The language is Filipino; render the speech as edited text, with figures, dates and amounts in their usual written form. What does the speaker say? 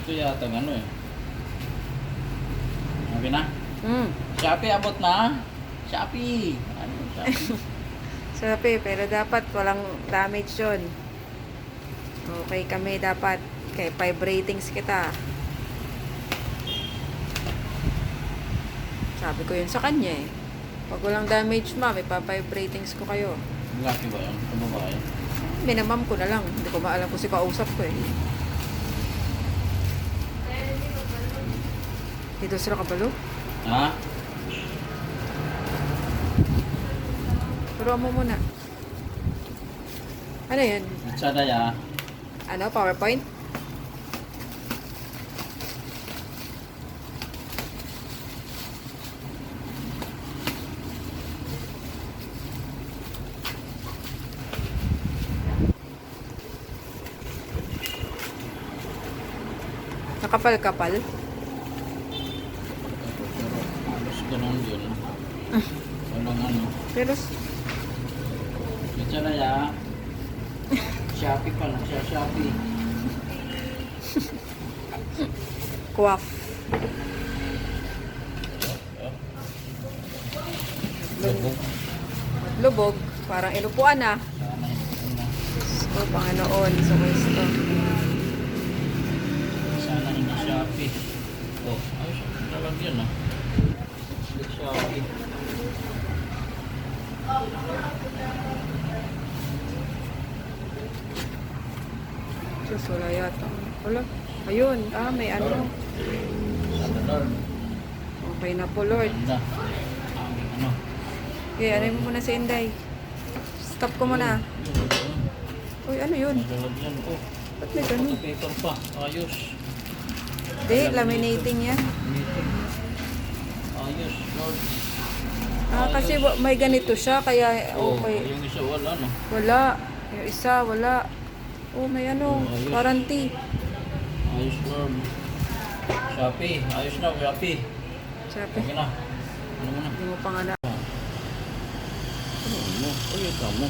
Ito yata ng ano eh. Sabi na? Hmm. Shopee, abot na? Shopee! Ano yung Shopee? Shopee, pero dapat walang damage yun. Okay kami dapat. Kay 5 ratings kita. Sabi ko yun sa kanya eh. Pag walang damage ma, may pa 5 ratings ko kayo. Laki ba yun? Ito babae? Minamam ko na lang. Hindi ko maalam kung si kausap ko eh. Dito sila kabalo? Ha? Turuan mo muna. Ano yan? Sada ya. Ano? PowerPoint? Nakapal-kapal? Pero halos ganun yun. Walang ano. Pero Sada ya. Shopee pa lang siya, Shopee. kuwak. Lubog. Lubog. Parang inupuan ah. Sana hindi na. So, Panginoon. Sa Kristo. Sana hindi Shopee. Oh, ayos ang lalagyan ah. Hindi Shopee. Diyos, wala yata. Wala. Ayun. May ano. Sana Lord. Okay na po, Lord. Ganda. Aming ano. Okay, ano mo muna si Inday? Stop ko muna. Uy, ano yun? Lalagyan ko. Ba't may ganun? Paper pa. Ayos. Hindi, laminating yan. Ayos, Lord. Kasi may ganito siya, kaya okay. Yung isa wala, no? Wala. Yung isa, wala. May ano, Ayos. warranty. Ayos, Lord. Shopee. Ayos na, Shopee. Sabi, Okay na. Ano mo na? hindi mo pa nga na. Ano mo? Uy, ikaw mo.